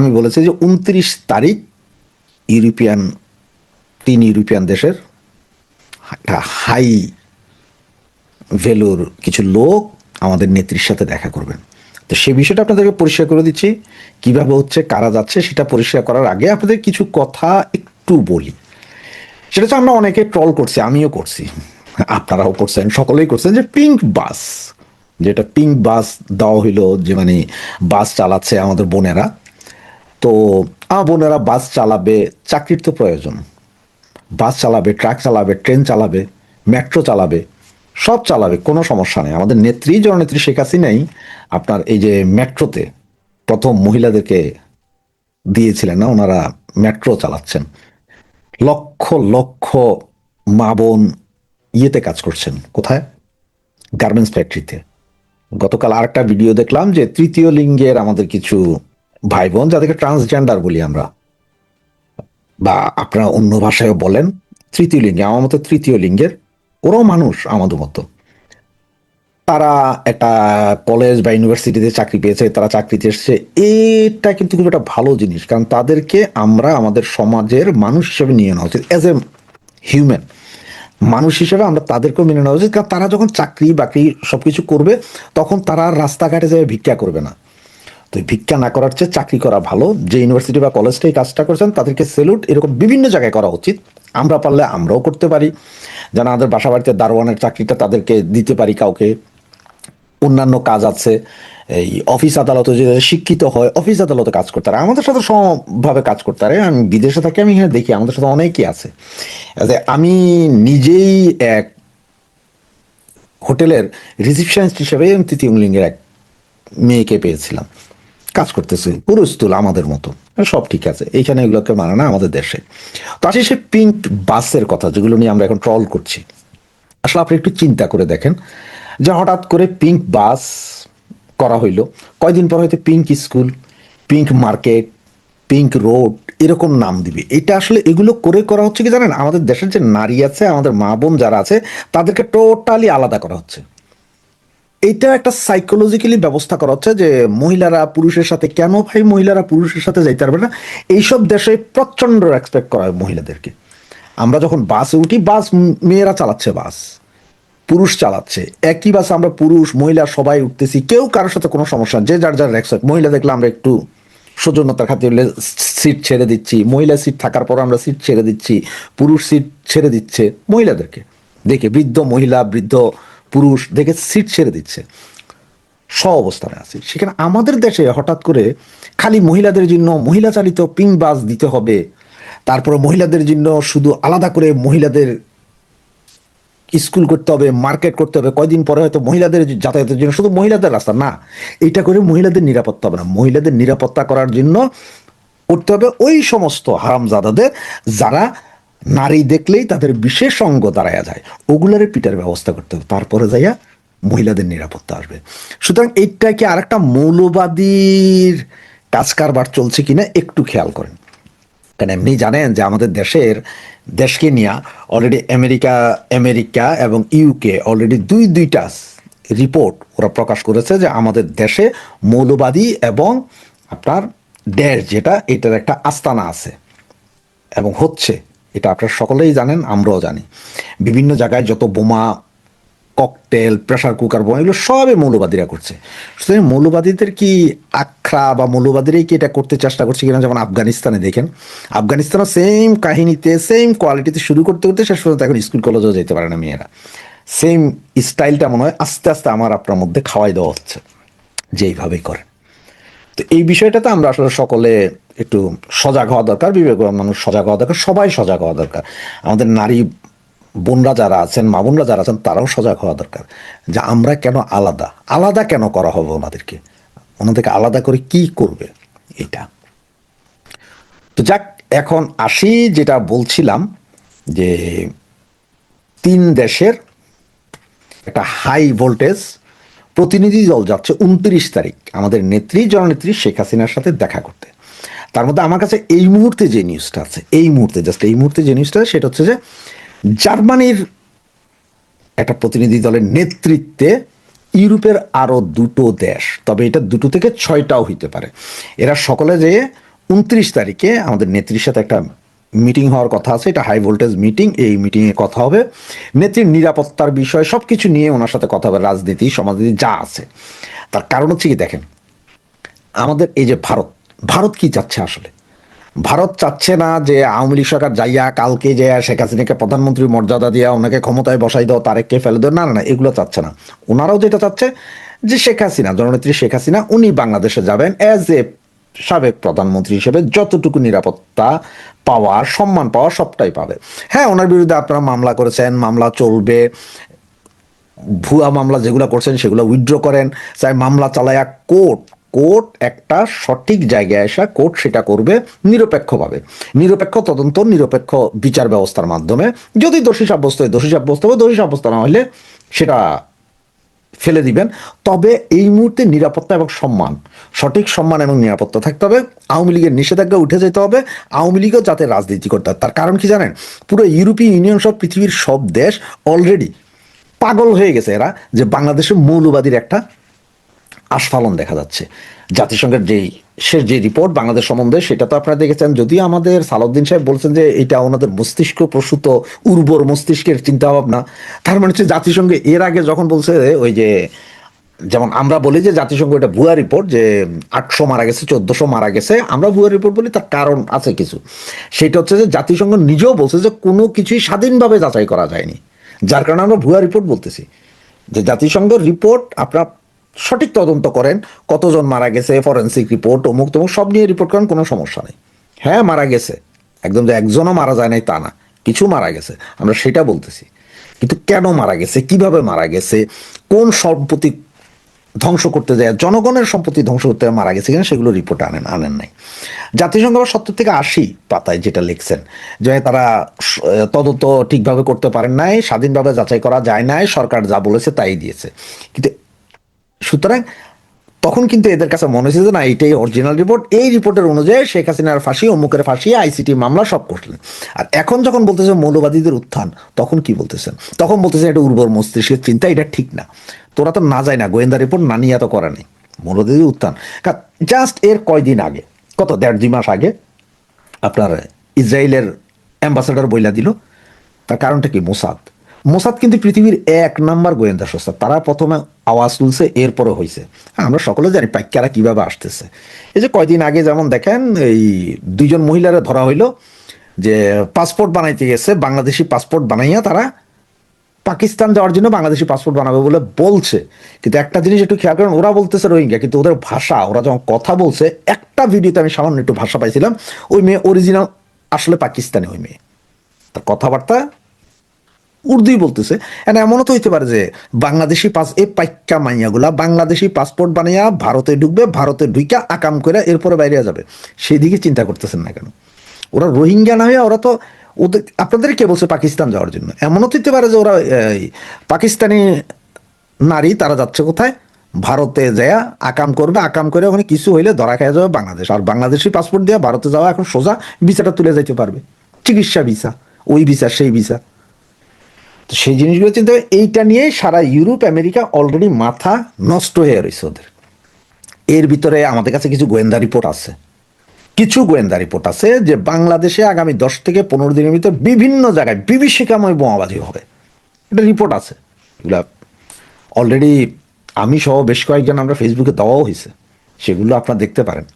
আমি বলেছি যে 29 তারিখ ইউরোপিয়ান 3 ইউরোপিয়ান দেশের একটা হাই ভ্যালুর কিছু লোক আমাদের নেত্রীর সাথে দেখা করবেন। তো সেই বিষয়টা আপনাদেরকে পরিষ্কার করে দিচ্ছি, কিভাবে হচ্ছে, কারা যাচ্ছে, সেটা পরিষ্কার করার আগে আপনাদের কিছু কথা একটু বলি। সেটা হচ্ছে, আমরা অনেকে ট্রল করছি, আমিও করছি, আপনারাও করছেন, সকলেই করছেন, যে পিঙ্ক বাস, যেটা পিঙ্ক বাস দেওয়া হইলো, যে মানে বাস চালাচ্ছে আমাদের বোনেরা। তো আমার বোনেরা বাস চালাবে, চাকরির তো প্রয়োজন, বাস চালাবে, ট্রাক চালাবে, ট্রেন চালাবে, মেট্রো চালাবে, সব চালাবে, কোনো সমস্যা নেই। আমাদের নেত্রী, জননেত্রী শেখ হাসিনাই আপনার এই যে মেট্রোতে প্রথম মহিলাদেরকে দিয়েছিলেন না, ওনারা মেট্রো চালাচ্ছেন। লক্ষ লক্ষ মা বোন ইয়েতে কাজ করছেন, কোথায়? গার্মেন্টস ফ্যাক্টরিতে। গতকাল আরেকটা ভিডিও দেখলাম যে তৃতীয় লিঙ্গের আমাদের কিছু ভাই বোন, যাদেরকে ট্রান্সজেন্ডার বলি আমরা, বা আপনারা অন্য ভাষায় বলেন তৃতীয় লিঙ্গে, আমার মতো তৃতীয় লিঙ্গের, ওরাও মানুষ আমাদের মতো। তারা একটা কলেজ বা ইউনিভার্সিটিতে চাকরি পেয়েছে, তারা চাকরিতে এসছে। এটা কিন্তু খুব একটা ভালো জিনিস, কারণ তাদেরকে আমরা আমাদের সমাজের মানুষ হিসেবে নিয়ে নেওয়া উচিত। অ্যাজ এ হিউম্যান মানুষ হিসেবে আমরা তাদেরকেও মেনে নেওয়া উচিত, কারণ তারা যখন চাকরি বাকরি সবকিছু করবে, তখন তারা রাস্তাঘাটে যাবে ভিক্ষা করবে না। তো ভিক্ষা না করার চেয়ে চাকরি করা ভালো। যে ইউনিভার্সিটি বা কলেজটা এই কাজটা করছেন তাদেরকে সেলুট। এরকম বিভিন্ন জায়গায় করা উচিত। আমরা পারলে আমরাও করতে পারি, যেন আমাদের বাসা বাড়িতে দারোয়ানের চাকরিটা তাদেরকে দিতে পারি কাউকে। অন্যান্য কাজ আছে, এই অফিস আদালতে যে শিক্ষিত হয়, অফিস আদালতে কাজ করতে পারে, আমাদের সাথে সমভাবে কাজ করতে পারে। আমি বিদেশে থাকি, আমি এখানে দেখি আমাদের সাথে অনেকেই আছে। আমি নিজেই এক হোটেলের রিসিপশনিস্ট হিসেবে তৃতীয় লিঙ্গের এক মেয়েকে পেয়েছিলাম, কাজ করতেছে, পুরুষ তুল আমাদের মতো, সব ঠিক আছে। এইখানে এগুলোকে মানে না আমাদের দেশে। তো আসি সে পিঙ্ক বাসের কথা, যেগুলো নিয়ে আমরা এখন ট্রল করছি। আসলে আপনি একটু চিন্তা করে দেখেন, যে হঠাৎ করে পিঙ্ক বাস করা হইলো, কয়দিন পর হয়তো pink school, pink market, pink road, এরকম নাম দিবে। এটা আসলে এগুলো করে করা হচ্ছে কি জানেন, আমাদের দেশের যে নারী আছে, আমাদের মা বোন যারা আছে, তাদেরকে টোটালি আলাদা করা হচ্ছে। এটা একটা সাইকোলজিক্যালি ব্যবস্থা করা হচ্ছে, যে মহিলারা পুরুষের সাথে, কেন ভাই মহিলারা পুরুষের সাথে যাইতে পারবে না? এইসব দেশে প্রচন্ড রেসপেক্ট করা হয় মহিলাদেরকে। আমরা যখন বাসে উঠি, বাস মেয়েরা চালাচ্ছে, বাস পুরুষ চালাচ্ছে, একই বাসে আমরা পুরুষ মহিলা সবাই উঠতেছি, কেউ কারোর সাথে কোনো সমস্যা না, যে যার যার রেসপেক্ট। মহিলা দেখলে আমরা একটু সৌজন্যতার খাতিরে সিট ছেড়ে দিচ্ছি, মহিলা সিট থাকার পর আমরা সিট ছেড়ে দিচ্ছি, পুরুষ সিট ছেড়ে দিচ্ছে মহিলাদেরকে দেখে, বৃদ্ধ মহিলা, বৃদ্ধ পুরুষ দেখে সিট ছেড়ে দিচ্ছে, সব অবস্থানে আছে। সেখানে আমাদের দেশে হঠাৎ করে খালি মহিলাদের জন্য মহিলা চালিত পিঙ্ক বাস দিতে হবে, তারপরে মহিলাদের জন্য শুধু আলাদা করে মহিলাদের স্কুল করতে হবে, মার্কেট করতে হবে, কয়দিন পরে হয়তো মহিলাদের যাতায়াতের জন্য শুধু মহিলাদের রাস্তা না, এটা করে মহিলাদের নিরাপত্তা হবে না। মহিলাদের নিরাপত্তা করার জন্য করতে হবে ওই সমস্ত হারামজাদাদের, যারা নারী দেখলেই তাদের বিশেষ অঙ্গ দাঁড়ায়া যায়, ওগুলারে পিটার ব্যবস্থা করতে হবে, তারপরে যাইয়া মহিলাদের নিরাপত্তা আসবে। সুতরাং এইটা কি আরেকটা মৌলবাদীর কাজ কারবার চলছে কিনা একটু খেয়াল করেন। কারণ এমনি জানেন যে আমাদের দেশকে নিয়ে অলরেডি আমেরিকা আমেরিকা এবং ইউকে অলরেডি দুইটা রিপোর্ট ওরা প্রকাশ করেছে, যে আমাদের দেশে মৌলবাদী এবং আপনার দেশ যেটা, এটার একটা আস্তানা আছে এবং হচ্ছে। এটা আপনারা সকলেই জানেন, আমরাও জানি। বিভিন্ন জায়গায় যত বোমা, ককটেল, প্রেশার কুকার বোমা, এগুলো সবই মৌলবাদীরা করছে। সুতরাং মৌলবাদীদের কি আখড়া বা মৌলবাদীরাই কি এটা করতে চেষ্টা করছে কিনা? যেমন আফগানিস্তানে দেখেন, আফগানিস্তানও সেম কাহিনীতে, সেম কোয়ালিটিতে শুরু করতে করতে শেষ পর্যন্ত এখন স্কুল কলেজেও যেতে পারে না মেয়েরা। সেম স্টাইলটা মনে হয় আস্তে আস্তে আমার আপনার মধ্যে খাওয়াই দেওয়া হচ্ছে, যে এইভাবেই করে। তো এই বিষয়টাতে আমরা আসলে সকলে একটু সজাগ হওয়া দরকার, বিবেকবান মানুষ সজাগ হওয়া দরকার, সবাই সজাগ হওয়া দরকার। আমাদের নারী বোনরা যারা আছেন, মা বোনরা যারা আছেন, তারাও সজাগ হওয়া দরকার, যে আমরা কেন আলাদা আলাদা কেন করা হবে ওনাদেরকে, ওনাদেরকে আলাদা করে কি করবে এটা। তো যাক, এখন আসি যেটা বলছিলাম, যে 3 দেশের একটা হাই ভোল্টেজ প্রতিনিধি দল যাচ্ছে 29 তারিখ আমাদের নেত্রী, জননেত্রী শেখ হাসিনার সাথে দেখা করতে। তার মধ্যে আমার কাছে এই মুহূর্তে যে নিউজটা আছে, এই মুহূর্তে জাস্ট এই মুহূর্তে যে নিউজটা, সেটা হচ্ছে যে জার্মানির একটা প্রতিনিধি দলের নেতৃত্বে ইউরোপের আরো 2টো দেশ, তবে এটা 2টো থেকে 6টাও হইতে পারে, এরা সকলে যেয়ে 29 তারিখে আমাদের নেত্রীর সাথে একটা মিটিং হওয়ার কথা আছে, এটা হাই ভোল্টেজ মিটিং। এই মিটিংয়ে কথা হবে নেত্রীর নিরাপত্তার বিষয়, সব কিছু নিয়ে ওনার সাথে কথা হবে, রাজনীতি সমাজনীতি যা আছে। তার কারণ হচ্ছে কি, দেখেন আমাদের এই যে ভারত, ভারত কি চাচ্ছে আসলে? ভারত চাচ্ছে না যে আওয়ামী লীগ সরকার যাইয়া কালকে যে শেখ হাসিনাকে প্রধানমন্ত্রীর মর্যাদা দিয়া ওনাকে ক্ষমতায় বসাই দাও, তারেককে ফেলে দাও, না না না, এগুলো চাচ্ছে না। ওনারাও যেটা চাচ্ছে যে শেখ হাসিনা, জননেত্রী শেখ হাসিনা উনি বাংলাদেশে যাবেন অ্যাজ এ সাবেক প্রধানমন্ত্রী হিসেবে, যতটুকু নিরাপত্তা পাওয়ার, সম্মান পাওয়ার সবটাই পাবে। হ্যাঁ, ওনার বিরুদ্ধে আপনারা মামলা করেছেন, মামলা চলবে, ভুয়া মামলা যেগুলো করছেন সেগুলো উইথড্র করেন, চাই মামলা চালায়া কোর্ট, কোর্ট একটা সঠিক জায়গায় আসা, কোর্ট সেটা করবে নিরপেক্ষভাবে, নিরপেক্ষ তদন্ত, নিরপেক্ষ বিচার ব্যবস্থার মাধ্যমে। যদি দোষী সাব্যস্ত হয় দোষী সাব্যস্ত হবে, দোষী সাব্যস্ত না হলে সেটা ফেলে দিবেন। তবে এই মুহূর্তে নিরাপত্তা এবং সম্মান, সঠিক সম্মান এবং নিরাপত্তা থাকতে হবে। আওয়ামী লীগের নিষেধাজ্ঞা উঠে যেতে হবে, আওয়ামী লীগও যাতে রাজনীতি করতে হয়। তার কারণ কি জানেন? পুরো ইউরোপীয় ইউনিয়ন সব, পৃথিবীর সব দেশ অলরেডি পাগল হয়ে গেছে এরা, যে বাংলাদেশে মৌলবাদীর একটা আস্ফালন দেখা যাচ্ছে। জাতিসংঘের যে রিপোর্ট বাংলাদেশ সম্বন্ধে, সেটা তো আপনারা দেখেছেন। যদিও আমাদের সালাউদ্দিন সাহেব বলছেন যে এটা ওনাদের মস্তিষ্ক প্রসূত উর্বর মস্তিষ্কের চিন্তা ভাবনা। তার মানে হচ্ছে জাতিসংঘ এর আগে যখন বলছে ওই যে, যেমন আমরা বলি যে জাতিসংঘ এটা ভুয়া রিপোর্ট, যে 800 মারা গেছে, 1400 মারা গেছে, আমরা ভুয়া রিপোর্ট বলি, তার কারণ আছে কিছু। সেটা হচ্ছে যে জাতিসংঘ নিজেও বলছে যে কোনো কিছুই স্বাধীনভাবে যাচাই করা যায়নি, যার কারণে আমরা ভুয়া রিপোর্ট বলতেছি। যে জাতিসংঘের রিপোর্ট আপনারা সঠিক তদন্ত করেন, কতজন মারা গেছে, ফরেন্সিক রিপোর্ট, অমুক তমুক সব নিয়ে রিপোর্ট করেন, কোনো সমস্যা নেই। হ্যাঁ মারা গেছে, একদম যে একজনও মারা যায় নাই তা না, কিছু মারা গেছে, আমরা সেটা বলতেছি। কিন্তু কেন মারা গেছে, কিভাবে মারা গেছে, কোন সম্পত্তি ধ্বংস করতে যায়, জনগণের সম্পত্তি ধ্বংস করতে মারা গেছে কিনা, সেগুলো রিপোর্ট আনেন নাই। জাতিসংঘ আবার 70 থেকে 80 পাতায় যেটা লিখছেন যে তারা তদন্ত ঠিকভাবে করতে পারেন নাই, স্বাধীনভাবে যাচাই করা যায় নাই, সরকার যা বলেছে তাই দিয়েছে। কিন্তু সুতরাং তখন কিন্তু এদের কাছে মনে হয়েছে যে না, এইটাই অরিজিনাল রিপোর্ট, এই রিপোর্টের অনুযায়ী শেখ হাসিনার ফাঁসি, অমুকের ফাঁসি, আইসিটি মামলা সব করলেন। আর এখন যখন বলতেছে মৌলবাদীদের উত্থান, তখন কি বলতেছেন? তখন বলতেছেন এটা উর্বর মস্তিষ্কের চিন্তা, এটা ঠিক না। তোরা তো না যায় না, গোয়েন্দা রিপোর্ট না নিয়ে এত করে নেই। মৌলবাদীদের উত্থান জাস্ট এর কয়দিন আগে, কত 1.5-2 মাস আগে আপনার ইসরায়েলের অ্যাম্বাসেডর বইলা দিল। তার কারণটা কি? মোসাদ। মোসাদ কিন্তু পৃথিবীর 1 নাম্বার গোয়েন্দা সংস্থা। তারা প্রথমে আওয়াজ তুলছে, এরপরে হয়েছে। আমরা সকলে জানি পাইকারা কিভাবে আসতেছে। এই যে কয়দিন আগে যেমন দেখেন এই 2জন মহিলারা ধরা হইলো, যে পাসপোর্ট বানাইতে গেছে, বাংলাদেশি পাসপোর্ট বানাইয়া তারা পাকিস্তান যাওয়ার জন্য বাংলাদেশি পাসপোর্ট বানাবে বলে বলছে। কিন্তু একটা জিনিস একটু খেয়াল করেন, ওরা বলতেছে রোহিঙ্গা, কিন্তু ওদের ভাষা, ওরা যখন কথা বলছে, একটা ভিডিওতে আমি সামান্য একটু ভাষা পাইছিলাম, ওই মেয়ে অরিজিনাল আসলে পাকিস্তানি, ওই মেয়ে তার কথাবার্তা উর্দুই বলতেছে। এমনও তো হইতে পারে যে বাংলাদেশি এই পাইক্কা মাইয়াগুলা বাংলাদেশি পাসপোর্ট বানাইয়া ভারতে ঢুকবে, ভারতে ঢুইকা আকাম করে এরপরে বাইরে যাবে। সেই দিকে চিন্তা করতেছেন না কেন? ওরা রোহিঙ্গা না হয়ে, ওরা তো ওদের, আপনাদের কে বলছে পাকিস্তান যাওয়ার জন্য? এমনও তো হইতে পারে যে ওরা পাকিস্তানি নারী, তারা যাচ্ছে কোথায়? ভারতে যায় আকাম করবে, আকাম করে ওখানে কিছু হইলে ধরা খেয়ে যাবে বাংলাদেশ। আর বাংলাদেশি পাসপোর্ট দিয়ে ভারতে যাওয়া এখন সোজা, ভিসাটা তুলে যাইতে পারবে, চিকিৎসা ভিসা, ওই ভিসা সেই ভিসা। তো সেই জিনিসগুলো চিন্তা হবে। এইটা নিয়ে সারা ইউরোপ আমেরিকা অলরেডি মাথা নষ্ট হয়ে রয়েছে ওদের। এর ভিতরে আমাদের কাছে কিছু গোয়েন্দা রিপোর্ট আছে, কিছু গোয়েন্দা রিপোর্ট আছে যে বাংলাদেশে আগামী 10 থেকে 15 দিনের ভিতর বিভিন্ন জায়গায় বিভীষিকাময় বোমাবাজি হবে। এটা রিপোর্ট আছে, এগুলা অলরেডি আমি সহ বেশ কয়েকজন আমরা ফেসবুকে দেওয়াও হয়েছে, সেগুলো আপনারা দেখতে পারেন।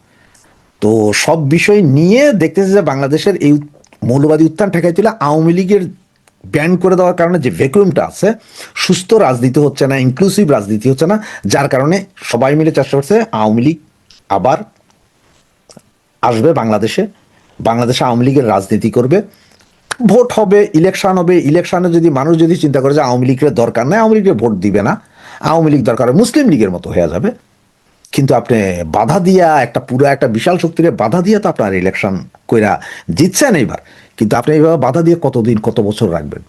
তো সব বিষয় নিয়ে দেখতেছে যে বাংলাদেশের এই মৌলবাদী উত্থান ঠেকাই তুলে আওয়ামী লীগের ব্যান করে দেওয়ার কারণে যে ভ্যাকুয়ামটা আছে, সুস্থ রাজনীতি হচ্ছে না, ইনক্লুসিভ রাজনীতি হচ্ছে না, যার কারণে সবাই মিলে চেষ্টা করছে আওয়ামী লীগ আবার আসবে বাংলাদেশে, বাংলাদেশে আওয়ামী লীগের রাজনীতি করবে, ভোট হবে, ইলেকশন হবে। ইলেকশনে যদি মানুষ যদি চিন্তা করে যে আওয়ামী লীগের দরকার নাই, আওয়ামী লীগের ভোট দিবে না, আওয়ামী লীগ দরকার মুসলিম লীগের মতো হয়ে যাবে। কিন্তু আপনি বাধা দিয়া, একটা পুরো একটা বিশাল শক্তিরে বাধা দিয়া তো আপনার ইলেকশন কইরা জিতছেন এইবার, কিন্তু আপনি এইভাবে বাধা দিয়ে কতদিন, কত বছর রাখবেন?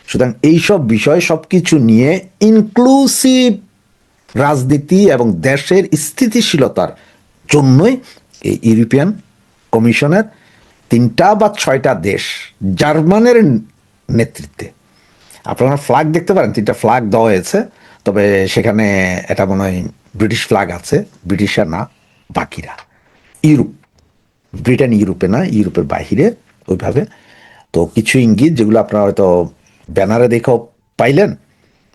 সুতরাং এইসব বিষয় সব কিছু নিয়ে ইনক্লুসিভ রাজনীতি এবং দেশের স্থিতিশীলতার জন্যই এই ইউরোপিয়ান কমিশনের 3টা বা 6টা দেশ, জার্মানের নেতৃত্বে, আপনারা ফ্ল্যাগ দেখতে পারেন, 3টা ফ্ল্যাগ দেওয়া হয়েছে। তবে সেখানে এটা মনে হয় ব্রিটিশ ফ্ল্যাগ আছে, ব্রিটিশার না, বাকিরা ইউরোপ। ব্রিটেন ইউরোপে না, ইউরোপের বাহিরে ওইভাবে। তো কিছু ইঙ্গিত যেগুলো আপনারা হয়তো ব্যানারে দেখেও পাইলেন,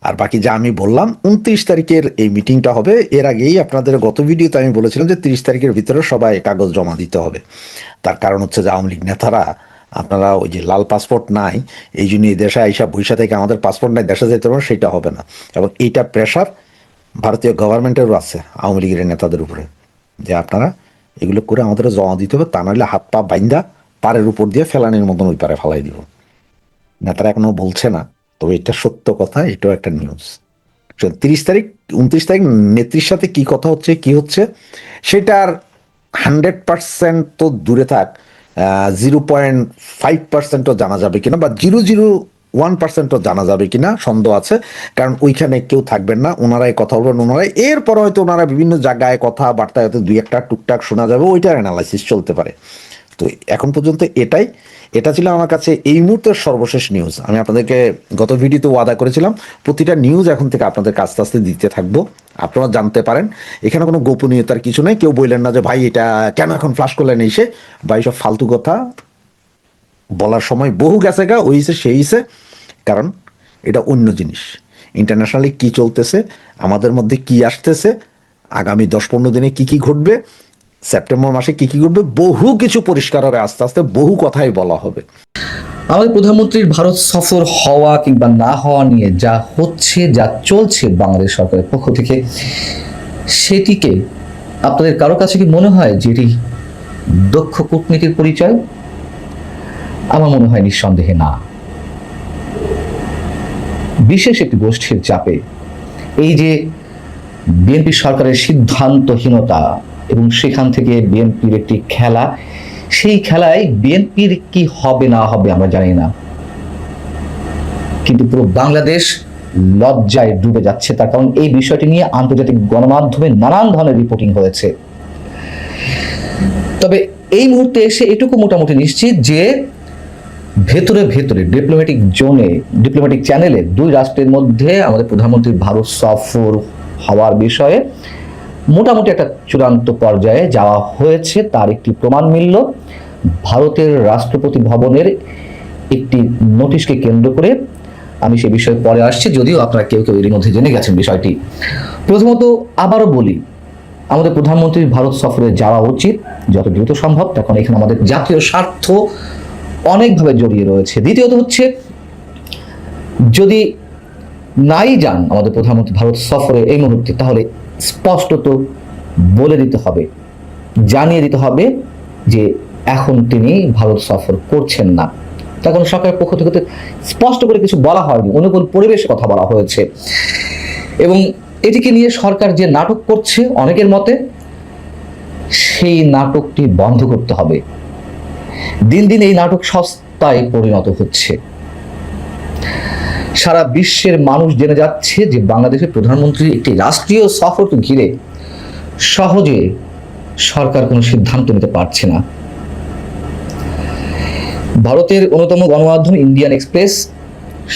আর বাকি যা আমি বললাম 29 তারিখের এই মিটিংটা হবে। এর আগেই আপনাদের গত ভিডিওতে আমি বলেছিলাম যে 30 তারিখের ভিতরে সবাই কাগজ জমা দিতে হবে। তার কারণ হচ্ছে যে আওয়ামী লীগ নেতারা, আপনারা ওই যে লাল পাসপোর্ট নাই, এই জন্য এই দেশে আইসা বৈশা থেকে আমাদের পাসপোর্ট নাই দেশে যেতে পারবো, সেটা হবে না। এবং এইটা প্রেশার ভারতীয় গভর্নমেন্টেরও আছে আওয়ামী লীগের নেতাদের উপরে, যে আপনারা এগুলো করে আমাদের জমা দিতে হবে, তা নাহলে হাত পা বাইন্দা পাড়ের উপর দিয়ে ফেলানির মতন ওই পারে ফেলাই দিব। নেতারা এখনো বলছে না, তবে এটা সত্য কথা, এটাও একটা নিউজ। 30 তারিখ 29 তারিখ নেত্রীর সাথে কি কথা হচ্ছে কি হচ্ছে সেটার 100% তো দূরে থাক, 0.5%ও জানা যাবে কিনা, বা 0.01%ও জানা যাবে কিনা সন্দেহ আছে। কারণ ওইখানে কেউ থাকবেন না, ওনারাই কথা বলবেন, ওনারাই এরপর হয়তো ওনারা বিভিন্ন জায়গায় কথাবার্তা হয়তো দুই একটা টুকটাক শোনা যাবে, ওইটার অ্যানালাইসিস চলতে পারে। তো এখন পর্যন্ত এটা ছিল আমার কাছে এই মুহূর্তের সর্বশেষ নিউজ। আমি আপনাদেরকে গত ভিডিওতে ওয়াদা করেছিলাম প্রতিটা নিউজ এখন থেকে আপনাদের আস্তে আস্তে দিতে থাকবো, আপনারা জানতে পারেন। এখানে কোনো গোপনীয়তার কিছু নেই, কেউ বললেন না যে ভাই এটা কেন এখন ফ্লাশ করলেন এসে, বা এইসব ফালতু কথা বলার সময় বহু গেছে গা, ওই হিসে সেই হিসে। কারণ এটা অন্য জিনিস, ইন্টারন্যাশনালি কি চলতেছে, আমাদের মধ্যে কি আসতেছে, আগামী 10-15 দিনে কি কি ঘটবে, সেপ্টেম্বর মাসে কি কি ঘটবে, বহু কিছু পরিষ্কার হবে আস্তে আস্তে, বহু কথাই বলা হবে। আমাদের প্রধানমন্ত্রীর ভারত সফর হওয়া কিংবা না হওয়া নিয়ে যা হচ্ছে, যা চলছে বাংলাদেশ সরকারের পক্ষ থেকে, সেটিকে আপনাদের কারো কাছে কি মনে হয় যে এটি দক্ষ কূটনীতির পরিচয়? আমার মনে হয় নিঃসন্দেহে না। বিশেষ একটি গোষ্ঠীর চাপে এই যে বিএনপি সরকারের সিদ্ধান্তহীনতা এবং সেখান থেকে বিএনপির একটি খেলা, সেই খেলায় বিএনপির কি হবে না হবে আমরা জানি না, কিন্তু পুরো বাংলাদেশ লজ্জায় ডুবে যাচ্ছে। তার কারণ এই বিষয়টি নিয়ে আন্তর্জাতিক গণমাধ্যমে নানান ধরনের রিপোর্টিং হয়েছে। তবে এই মুহূর্তে এসে এটুকু মোটামুটি নিশ্চিত যে ভেতরে ভেতরে ডিপ্লোম্যাটিক চ্যানেলে দুই রাষ্ট্রের মধ্যে আমাদের প্রধানমন্ত্রীর ভারত সফর হওয়ার বিষয়ে মোটামুটি একটা চূড়ান্ত পর্যায়ে যাওয়া হয়েছে, তার একটি প্রমাণ মিলল ভারতের রাষ্ট্রপতি ভবনের একটি নোটিশকে কেন্দ্র করে। আমি সে বিষয়ে পরে আসছি, যদিও আপনারা কেউ কেউ এর মধ্যে জেনে গেছেন বিষয়টি। প্রথমত আবারও বলি, আমাদের প্রধানমন্ত্রীর ভারত সফরে যাওয়া উচিত যত দ্রুত সম্ভব, তখন এখানে আমাদের জাতীয় স্বার্থ অনেকভাবে জড়িয়ে রয়েছে। দ্বিতীয়ত হচ্ছে, যদি নাই যান আমাদের প্রধানমন্ত্রী ভারত সফরে এই মুহূর্তে, তাহলে স্পষ্টত বলে দিতে হবে, জানিয়ে দিতে হবে যে এখন তিনি ভারত সফর করছেন না। তখন সরকারের পক্ষ থেকে স্পষ্ট করে কিছু বলা হয়নি, অনুকূল পরিবেশে কথা বলা হয়েছে। এবং এটিকে নিয়ে সরকার যে নাটক করছে অনেকের মতে, সেই নাটকটি বন্ধ করতে হবে। দিন দিন এই নাটক সস্তায় পরিণত হচ্ছে। সারা বিশ্বের মানুষ জেনে যাচ্ছে যে বাংলাদেশের প্রধানমন্ত্রীর একটি রাষ্ট্রীয় সফরকে ঘিরে সহজে সরকার কোনো সিদ্ধান্ত নিতে পারছে না। ভারতের অন্যতম গণমাধ্যম ইন্ডিয়ান এক্সপ্রেস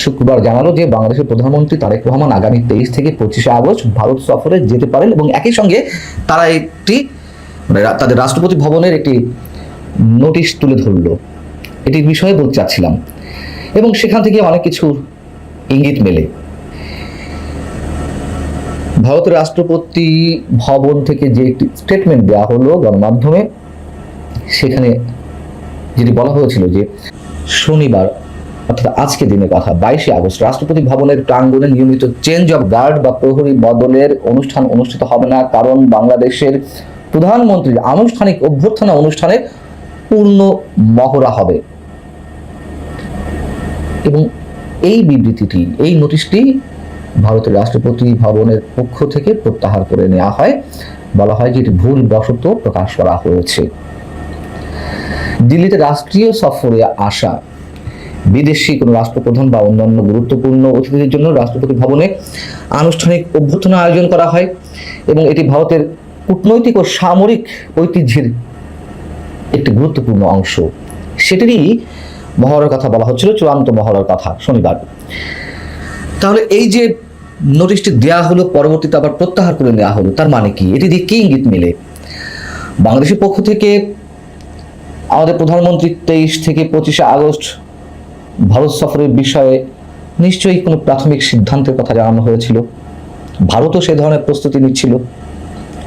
শুক্রবার জানালো যে বাংলাদেশের প্রধানমন্ত্রী তারেক রহমান আগামী 23 থেকে 25 আগস্ট ভারত সফরে যেতে পারেন, এবং একই সঙ্গে তারা একটি তাদের রাষ্ট্রপতি ভবনের একটি নোটিশ তুলে ধরলো। এটির বিষয়ে বলতে চাচ্ছিলাম, এবং সেখান থেকে অনেক কিছু ইঙ্গিত মেলে। ভারতের রাষ্ট্রপতি ভবন থেকে যে একটি স্টেটমেন্ট দেওয়া হলো গণমাধ্যমে, সেখানে যেটি বলা হয়েছিল যে শনিবার অর্থাৎ আজকে দিনের কথা 22 আগস্ট রাষ্ট্রপতি ভবনের প্রাঙ্গণে নিয়মিত চেঞ্জ অফ গার্ড বা প্রহরী বদলের অনুষ্ঠান অনুষ্ঠিত হবে না, কারণ বাংলাদেশের প্রধানমন্ত্রীর আনুষ্ঠানিক অভ্যর্থনা অনুষ্ঠানে পূর্ণ মহড়া হবে। এবং এই বিবৃতিটি, এই নোটিশটি ভারতের রাষ্ট্রপতি ভবনের পক্ষ থেকে প্রত্যাহার করে নেওয়া হয়। বলা হয় যে এটি ভুলবশত প্রকাশ করা হয়েছে। দিল্লিতে রাষ্ট্রীয় সফরে আসা বিদেশি কোনো রাষ্ট্রপ্রধান বা অন্যান্য গুরুত্বপূর্ণ অতিথিদের জন্য রাষ্ট্রপতি ভবনে আনুষ্ঠানিক অভ্যর্থনা আয়োজন করা হয়, এবং এটি ভারতের কূটনৈতিক ও সামরিক ঐতিহ্যের একটি গুরুত্বপূর্ণ অংশ। সেটিরই মহড়ার কথা বলা হচ্ছিল, চূড়ান্ত মহড়ার কথা শনিবার। তাহলে এই যে নোটিশটি দেওয়া হলো, পরবর্তীতে আবার প্রত্যাহার করে নেওয়া হলো, তার মানে কি? এটি দিয়ে কি ইঙ্গিত মেলে? বাংলাদেশের পক্ষ থেকে আমাদের প্রধানমন্ত্রী 23 থেকে 25 আগস্ট ভারত সফরের বিষয়ে নিশ্চয়ই কোনো প্রাথমিক সিদ্ধান্তের কথা জানানো হয়েছিল। ভারতও সে ধরনের প্রস্তুতি নিচ্ছিল,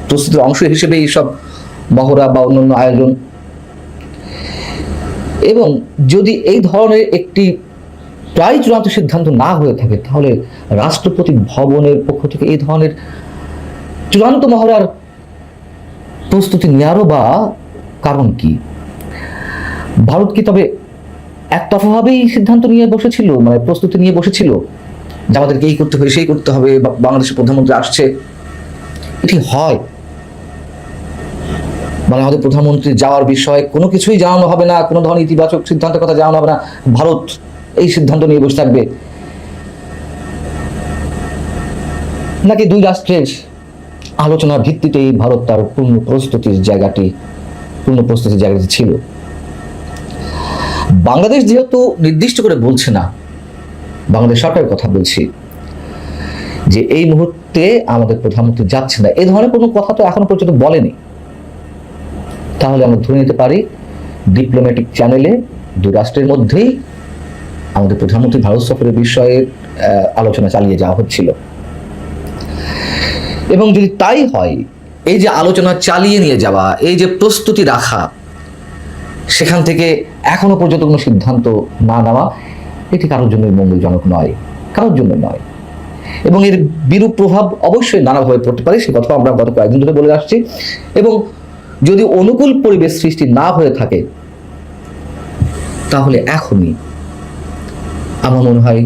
প্রস্তুতির অংশ হিসেবে এইসব মহড়া বা অন্যান্য আয়োজন। এবং যদি এই ধরনের একটি প্রায় চূড়ান্ত সিদ্ধান্ত না হয়ে থাকে, তাহলে রাষ্ট্রপতি ভবনের পক্ষ থেকে এই ধরনের চূড়ান্ত মহড়ার প্রস্তুতি নেওয়ারও বা কারণ কি? ভারত কি তবে একতরফাভাবেই সিদ্ধান্ত নিয়ে বসেছিল, মানে প্রস্তুতি নিয়ে বসেছিল যে আমাদেরকে এই করতে হবে, সেই করতে হবে, বাংলাদেশের প্রধানমন্ত্রী আসছে? এটি হয় মানে আমাদের প্রধানমন্ত্রী যাওয়ার বিষয়ে কোনো কিছুই জানানো হবে না, কোনো ধরনের ইতিবাচক সিদ্ধান্তের কথা জানানো হবে না, ভারত এই সিদ্ধান্ত নিয়ে বসে থাকবে? নাকি দুই রাষ্ট্রের আলোচনার ভিত্তিতেই ভারত তার পূর্ণ প্রস্তুতির জায়গাটি ছিল? বাংলাদেশ যেহেতু নির্দিষ্ট করে বলছে না, বাংলাদেশ সরকারের কথা বলছি, যে এই মুহূর্তে আমাদের প্রধানমন্ত্রী যাচ্ছে না, এই ধরনের কোনো কথা তো এখনো পর্যন্ত বলেনি, তাহলে আমরা ধরে নিতে পারি ডিপ্লোম্যাটিক চ্যানেলে দুই রাষ্ট্রের মধ্যেই আমাদের প্রধানমন্ত্রী ভারত সফরের বিষয়ে আলোচনা চালিয়ে যাওয়া হচ্ছিল। এবং যদি তাই হয়, এই যে আলোচনা চালিয়ে নিয়ে যাওয়া, এই যে প্রস্তুতি রাখা, সেখান থেকে এখনো পর্যন্ত কোনো সিদ্ধান্ত না নেওয়া, এটি কারোর জন্য মঙ্গলজনক নয়, কারোর জন্য নয়। এবং এর বিরূপ প্রভাব অবশ্যই নানাভাবে পড়তে পারে, সে কথা আমরা গত কয়েকদিন ধরে বলে আসছি। এবং যদি অনুকূল পরিবেশ সৃষ্টি না হয়ে থাকে, তাহলে এখনই আমার মনে হয়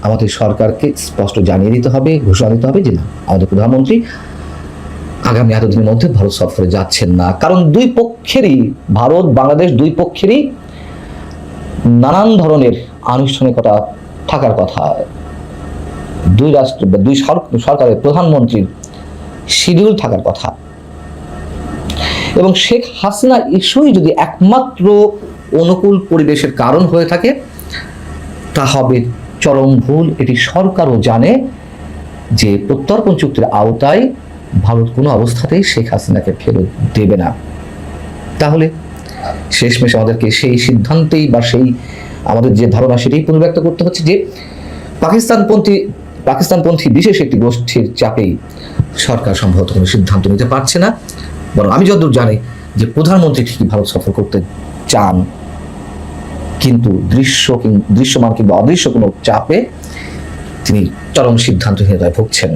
আমাদের সরকারকে স্পষ্ট জানিয়ে দিতে হবে, ঘোষণা দিতে হবে যে না, আমাদের প্রধানমন্ত্রী আগামী এতদিনের মধ্যে ভারত সফরে যাচ্ছেন না। কারণ দুই পক্ষেরই, ভারত বাংলাদেশ দুই পক্ষেরই নানান ধরনের আনুষ্ঠানিকতা থাকার কথা, দুই রাষ্ট্র বা দুই সরকারের প্রধানমন্ত্রীর শিডিউল থাকার কথা। এবং শেখ হাসিনা ইস্যুই যদি একমাত্র অনুকূল পরিবেশের কারণ হয়ে থাকে, তা হবে চরম ভুল। এটি সরকারও জানে যে প্রত্যর্পণ চুক্তির আওতায় ভারত কোনো অবস্থাতেই শেখ হাসিনাকে ফেরত দেবে না। তাহলে শেষমেশ আমাদেরকে সেই সিদ্ধান্তেই বা সেই আমাদের যে ধারণা, সেটাই পুনর্ব্যক্ত করতে হচ্ছে যে পাকিস্তানপন্থী বিশেষ একটি গোষ্ঠীর চাপেই সরকার সম্ভবত কোনো সিদ্ধান্ত নিতে পারছে না। বরং আমি যতদূর জানি যে প্রধানমন্ত্রী ঠিকই ভারত সফর করতে চান, কিন্তু দৃশ্যমান কিংবা অদৃশ্য কোনো চাপে তিনি চরম সিদ্ধান্তহীনতায় ভুগছেন।